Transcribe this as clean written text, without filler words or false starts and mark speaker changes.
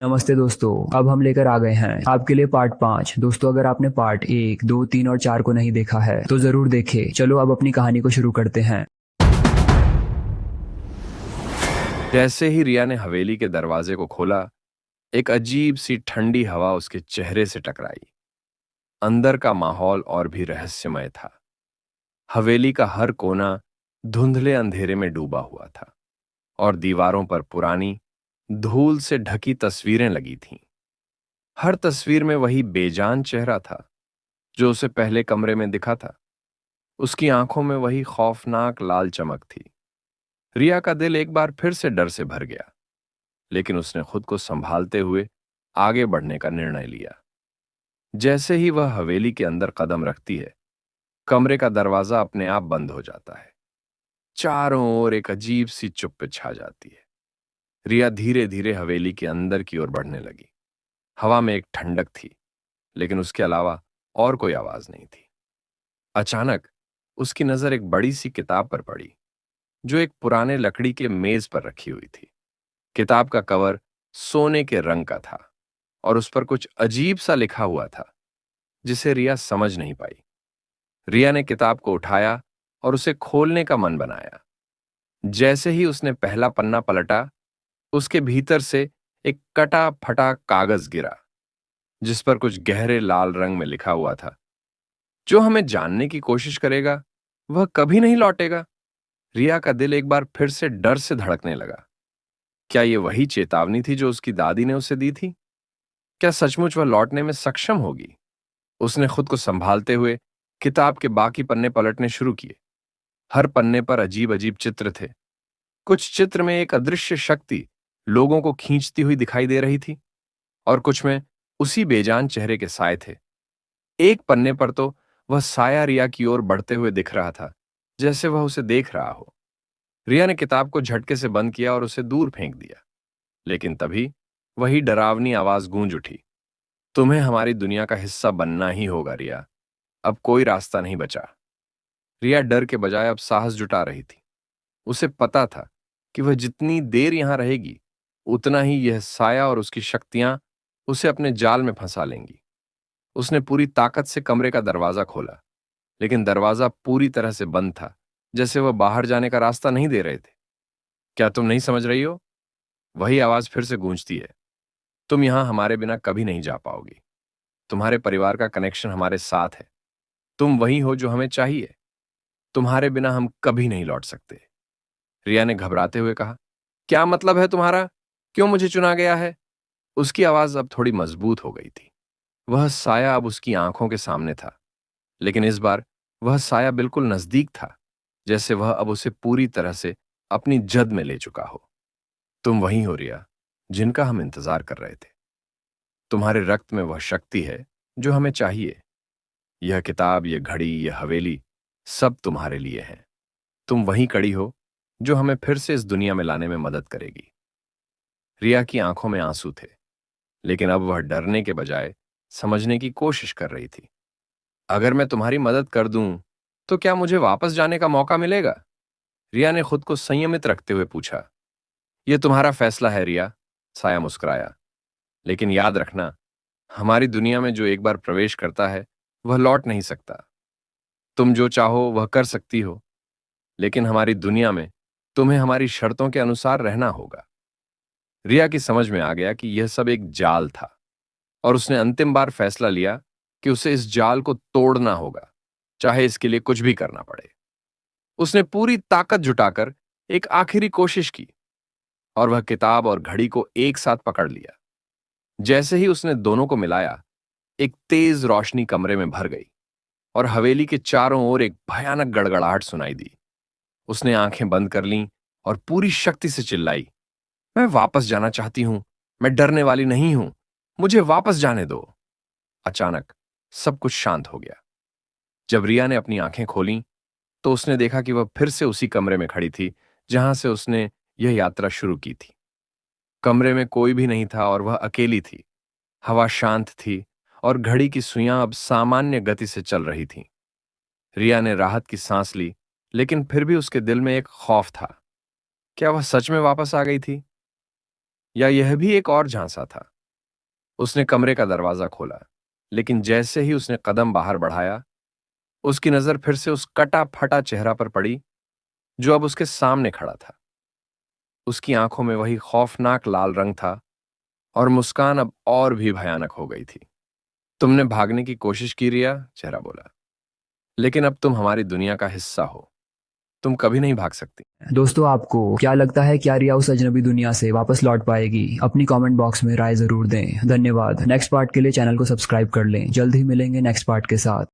Speaker 1: नमस्ते दोस्तों। अब हम लेकर आ गए हैं आपके लिए पार्ट 5। दोस्तों, अगर आपने पार्ट 1, 2, 3 और 4 को नहीं देखा है तो जरूर देखें। चलो अब अपनी कहानी को शुरू करते हैं।
Speaker 2: जैसे ही रिया ने हवेली के दरवाजे को खोला, एक अजीब सी ठंडी हवा उसके चेहरे से टकराई। अंदर का माहौल और भी रहस्यमय था। हवेली का हर कोना धुंधले अंधेरे में डूबा हुआ था और दीवारों पर पुरानी धूल से ढकी तस्वीरें लगी थीं। हर तस्वीर में वही बेजान चेहरा था जो उसे पहले कमरे में दिखा था। उसकी आंखों में वही खौफनाक लाल चमक थी। रिया का दिल एक बार फिर से डर से भर गया, लेकिन उसने खुद को संभालते हुए आगे बढ़ने का निर्णय लिया। जैसे ही वह हवेली के अंदर कदम रखती है, कमरे का दरवाजा अपने आप बंद हो जाता है। चारों ओर एक अजीब सी चुप्पी छा जाती है। रिया धीरे धीरे हवेली के अंदर की ओर बढ़ने लगी। हवा में एक ठंडक थी, लेकिन उसके अलावा और कोई आवाज नहीं थी। अचानक उसकी नजर एक बड़ी सी किताब पर पड़ी, जो एक पुराने लकड़ी के मेज पर रखी हुई थी। किताब का कवर सोने के रंग का था और उस पर कुछ अजीब सा लिखा हुआ था, जिसे रिया समझ नहीं पाई। रिया ने किताब को उठाया और उसे खोलने का मन बनाया। जैसे ही उसने पहला पन्ना पलटा, उसके भीतर से एक कटा फटा कागज गिरा, जिस पर कुछ गहरे लाल रंग में लिखा हुआ था, जो हमें जानने की कोशिश करेगा वह कभी नहीं लौटेगा। रिया का दिल एक बार फिर से डर से धड़कने लगा। क्या यह वही चेतावनी थी जो उसकी दादी ने उसे दी थी? क्या सचमुच वह लौटने में सक्षम होगी? उसने खुद को संभालते हुए किताब के बाकी पन्ने पलटने शुरू किए। हर पन्ने पर अजीब अजीब चित्र थे। कुछ चित्र में एक अदृश्य शक्ति लोगों को खींचती हुई दिखाई दे रही थी, और कुछ में उसी बेजान चेहरे के साए थे। एक पन्ने पर तो वह साया रिया की ओर बढ़ते हुए दिख रहा था, जैसे वह उसे देख रहा हो। रिया ने किताब को झटके से बंद किया और उसे दूर फेंक दिया। लेकिन तभी वही डरावनी आवाज गूंज उठी, तुम्हें हमारी दुनिया का हिस्सा बनना ही होगा रिया, अब कोई रास्ता नहीं बचा। रिया डर के बजाय अब साहस जुटा रही थी। उसे पता था कि वह जितनी देर यहां रहेगी, उतना ही यह साया और उसकी शक्तियां उसे अपने जाल में फंसा लेंगी। उसने पूरी ताकत से कमरे का दरवाजा खोला, लेकिन दरवाजा पूरी तरह से बंद था, जैसे वह बाहर जाने का रास्ता नहीं दे रहे थे। क्या तुम नहीं समझ रही हो? वही आवाज फिर से गूंजती है। तुम यहां हमारे बिना कभी नहीं जा पाओगी। तुम्हारे परिवार का कनेक्शन हमारे साथ है। तुम वही हो जो हमें चाहिए। तुम्हारे बिना हम कभी नहीं लौट सकते। रिया ने घबराते हुए कहा, क्या मतलब है तुम्हारा? क्यों मुझे चुना गया है? उसकी आवाज अब थोड़ी मजबूत हो गई थी। वह साया अब उसकी आंखों के सामने था, लेकिन इस बार वह साया बिल्कुल नजदीक था, जैसे वह अब उसे पूरी तरह से अपनी जद में ले चुका हो। तुम वही हो रिया, जिनका हम इंतजार कर रहे थे। तुम्हारे रक्त में वह शक्ति है जो हमें चाहिए। यह किताब, यह घड़ी, यह हवेली, सब तुम्हारे लिए है। तुम वही कड़ी हो जो हमें फिर से इस दुनिया में लाने में मदद करेगी। रिया की आंखों में आंसू थे, लेकिन अब वह डरने के बजाय समझने की कोशिश कर रही थी। अगर मैं तुम्हारी मदद कर दूं, तो क्या मुझे वापस जाने का मौका मिलेगा? रिया ने खुद को संयमित रखते हुए पूछा। यह तुम्हारा फैसला है रिया, साया मुस्कुराया। लेकिन याद रखना, हमारी दुनिया में जो एक बार प्रवेश करता है, वह लौट नहीं सकता। तुम जो चाहो वह कर सकती हो, लेकिन हमारी दुनिया में तुम्हें हमारी शर्तों के अनुसार रहना होगा। रिया की समझ में आ गया कि यह सब एक जाल था, और उसने अंतिम बार फैसला लिया कि उसे इस जाल को तोड़ना होगा, चाहे इसके लिए कुछ भी करना पड़े। उसने पूरी ताकत जुटाकर एक आखिरी कोशिश की, और वह किताब और घड़ी को एक साथ पकड़ लिया। जैसे ही उसने दोनों को मिलाया, एक तेज रोशनी कमरे में भर गई और हवेली के चारों ओर एक भयानक गड़गड़ाहट सुनाई दी। उसने आंखें बंद कर लीं और पूरी शक्ति से चिल्लाई, मैं वापस जाना चाहती हूं। मैं डरने वाली नहीं हूं। मुझे वापस जाने दो। अचानक सब कुछ शांत हो गया। जब रिया ने अपनी आंखें खोलीं, तो उसने देखा कि वह फिर से उसी कमरे में खड़ी थी, जहां से उसने यह यात्रा शुरू की थी। कमरे में कोई भी नहीं था और वह अकेली थी। हवा शांत थी और घड़ी की सुइयां अब सामान्य गति से चल रही थीं। रिया ने राहत की सांस ली, लेकिन फिर भी उसके दिल में एक खौफ था। क्या वह सच में वापस आ गई थी? या यह भी एक और झांसा था? उसने कमरे का दरवाजा खोला, लेकिन जैसे ही उसने कदम बाहर बढ़ाया, उसकी नजर फिर से उस कटा फटा चेहरा पर पड़ी जो अब उसके सामने खड़ा था। उसकी आंखों में वही खौफनाक लाल रंग था और मुस्कान अब और भी भयानक हो गई थी। तुमने भागने की कोशिश की रिया, चेहरा बोला, लेकिन अब तुम हमारी दुनिया का हिस्सा हो। तुम कभी नहीं भाग सकती।
Speaker 1: दोस्तों, आपको क्या लगता है, क्या रिया उस अजनबी दुनिया से वापस लौट पाएगी? अपनी कमेंट बॉक्स में राय जरूर दें। धन्यवाद। नेक्स्ट पार्ट के लिए चैनल को सब्सक्राइब कर लें। जल्द ही मिलेंगे नेक्स्ट पार्ट के साथ।